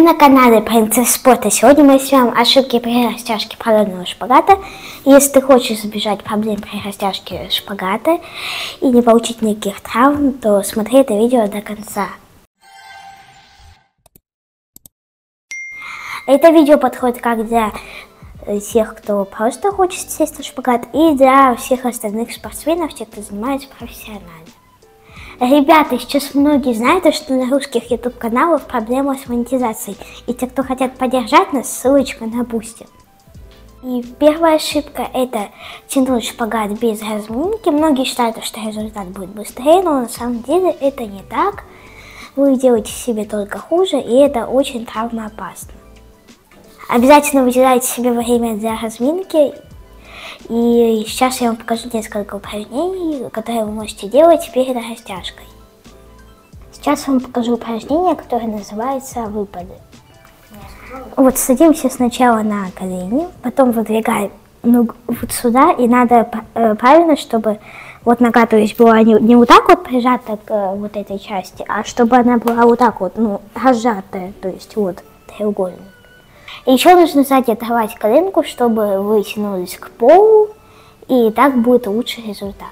на канале Принцесс Спорта. Сегодня мы снимаем ошибки при растяжке параллельного шпагата. Если ты хочешь избежать проблем при растяжке шпагата и не получить никаких травм, то смотри это видео до конца. Это видео подходит как для тех, кто просто хочет сесть на шпагат, и для всех остальных спортсменов, тех, кто занимается профессионально. Ребята, сейчас многие знают, что на русских YouTube-каналах проблема с монетизацией. И те, кто хотят поддержать нас, ссылочка на Boosty. И первая ошибка – это тянуть шпагат без разминки. Многие считают, что результат будет быстрее, но на самом деле это не так. Вы делаете себе только хуже, и это очень травмоопасно. Обязательно выделяйте себе время для разминки. И сейчас я вам покажу несколько упражнений, которые вы можете делать перед растяжкой. Сейчас я вам покажу упражнение, которое называется выпады. Вот садимся сначала на колени, потом выдвигаем ногу вот сюда, и надо правильно, чтобы вот нога, то есть была не вот так вот прижата к вот этой части, а чтобы она была вот так вот, ну, разжатая, то есть вот треугольник. И еще нужно сзади оторвать коленку, чтобы вы тянулись к полу, и так будет лучший результат.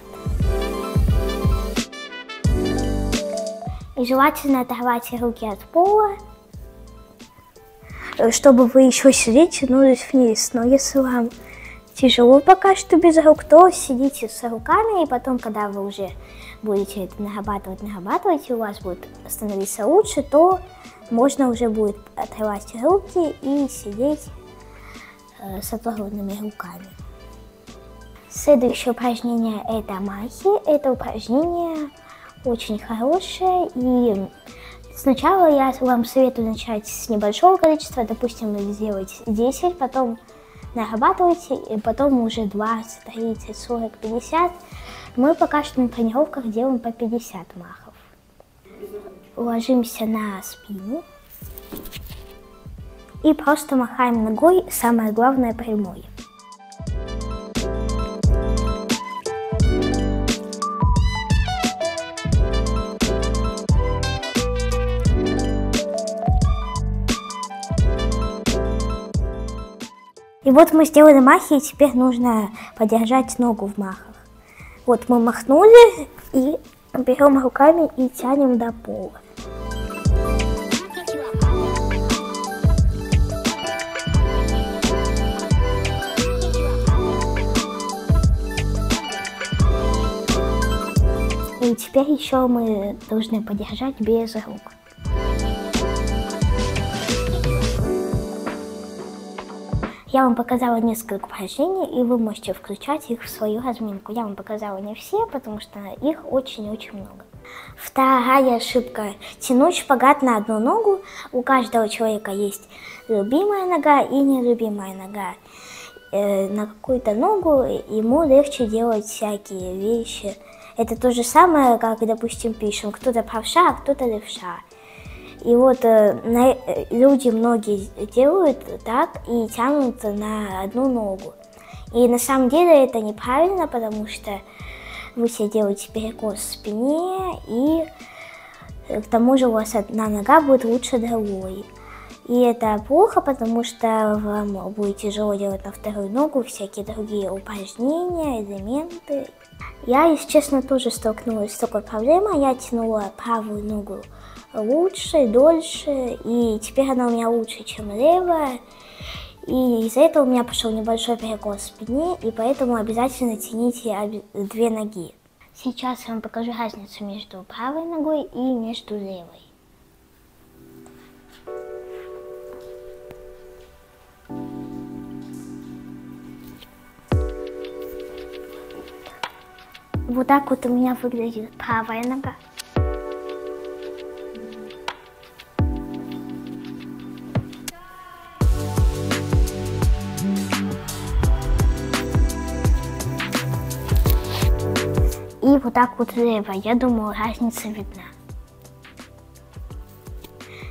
И желательно оторвать руки от пола, чтобы вы еще сидеть, тянулись вниз. Но если вам тяжело пока что без рук, то сидите с руками, и потом, когда вы уже будете это нарабатывать, и у вас будет становиться лучше, то можно уже будет отрывать руки и сидеть с оторванными руками. Следующее упражнение – это махи. Это упражнение очень хорошее, и сначала я вам советую начать с небольшого количества, допустим, сделать 10, потом нарабатывайте, и потом уже 20, 30, 40, 50. Мы пока что на тренировках делаем по 50 махов. Ложимся на спину и просто махаем ногой, самое главное прямой. И вот мы сделали махи, и теперь нужно подержать ногу в махах. Вот мы махнули и берем руками и тянем до пола. И теперь еще мы должны подержать без рук. Я вам показала несколько упражнений, и вы можете включать их в свою разминку. Я вам показала не все, потому что их очень-очень много. Вторая ошибка – тянуть шпагат на одну ногу. У каждого человека есть любимая нога и нелюбимая нога. На какую-то ногу ему легче делать всякие вещи. Это то же самое, как, допустим, пишем, кто-то правша, а кто-то левша. И вот люди многие делают так и тянут на одну ногу. И на самом деле это неправильно, потому что вы себе делаете перекос в спине, и к тому же у вас одна нога будет лучше другой. И это плохо, потому что вам будет тяжело делать на вторую ногу всякие другие упражнения, элементы. Я, если честно, тоже столкнулась с такой проблемой. Я тянула правую ногу лучше, дольше, и теперь она у меня лучше, чем левая. И из-за этого у меня пошел небольшой перекос в спине, и поэтому обязательно тяните две ноги. Сейчас я вам покажу разницу между правой ногой и между левой. Вот так вот у меня выглядит правая нога. И вот так вот левая. Я думаю, разница видна.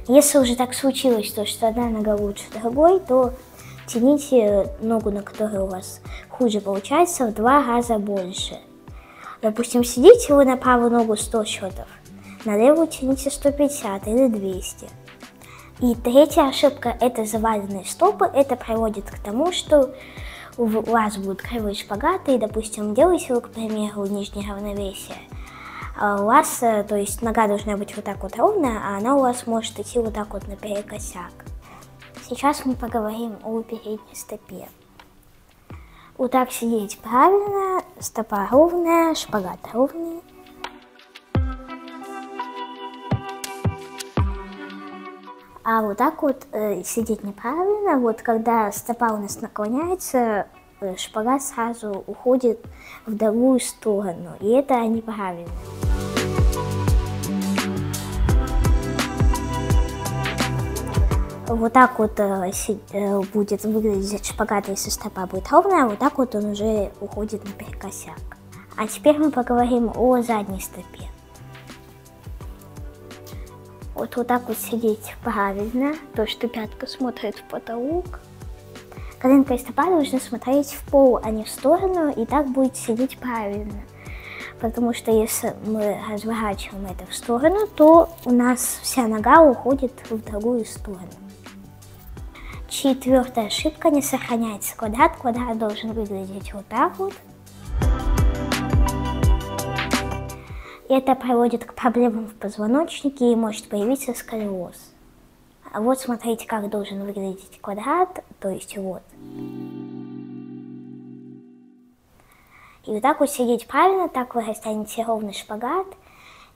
Если уже так случилось, что одна нога лучше другой, то тяните ногу, на которой у вас хуже получается, в 2 раза больше. Допустим, сидите вы на правую ногу 100 счетов, на левую тяните 150 или 200. И третья ошибка – это заваленные стопы. Это приводит к тому, что у вас будут кривые шпагаты, и, допустим, делаете вы, к примеру, нижнее равновесие, а у вас, то есть нога должна быть вот так вот ровная, а она у вас может идти вот так вот наперекосяк. Сейчас мы поговорим о передней стопе. Вот так сидеть правильно, стопа ровная, шпагат ровный. А вот так вот сидеть неправильно, вот когда стопа у нас наклоняется, шпагат сразу уходит в другую сторону, и это неправильно. Вот так вот будет выглядеть шпагат, если стопа будет ровная, а вот так вот он уже уходит наперекосяк. А теперь мы поговорим о задней стопе. Вот так вот сидеть правильно, то, что пятка смотрит в потолок. Коленка и стопа должны смотреть в пол, а не в сторону, и так будет сидеть правильно. Потому что если мы разворачиваем это в сторону, то у нас вся нога уходит в другую сторону. Четвертая ошибка – не сохраняется квадрат. Квадрат должен выглядеть вот так вот. Это приводит к проблемам в позвоночнике и может появиться сколиоз. А вот смотрите, как должен выглядеть квадрат, то есть вот. И вот так вот сидеть правильно, так вы растянете ровный шпагат,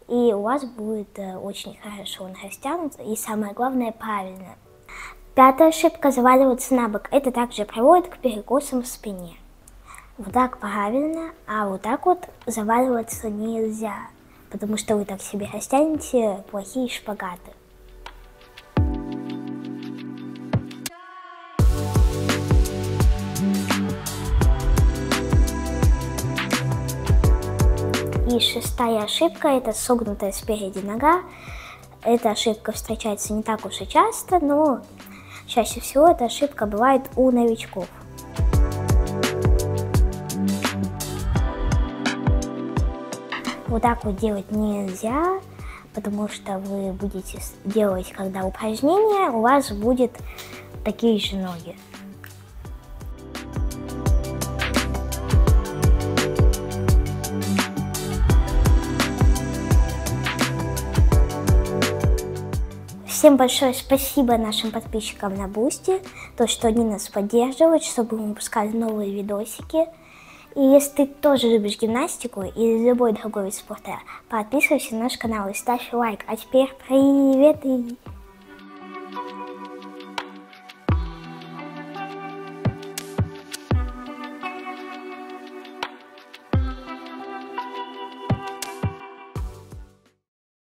и у вас будет очень хорошо он растянут, и самое главное, правильно. Пятая ошибка – заваливаться на бок. Это также приводит к перекосам в спине. Вот так правильно, а вот так вот заваливаться нельзя, потому что вы так себе растянете плохие шпагаты. И шестая ошибка – это согнутая спереди нога. Эта ошибка встречается не так уж и часто, но чаще всего эта ошибка бывает у новичков. Вот так вот делать нельзя, потому что вы будете делать, когда упражнение, у вас будет такие же ноги. Всем большое спасибо нашим подписчикам на Бусти, то, что они нас поддерживают, чтобы мы выпускали новые видосики. И если ты тоже любишь гимнастику или любой другой вид спорта, подписывайся на наш канал и ставь лайк. А теперь привет!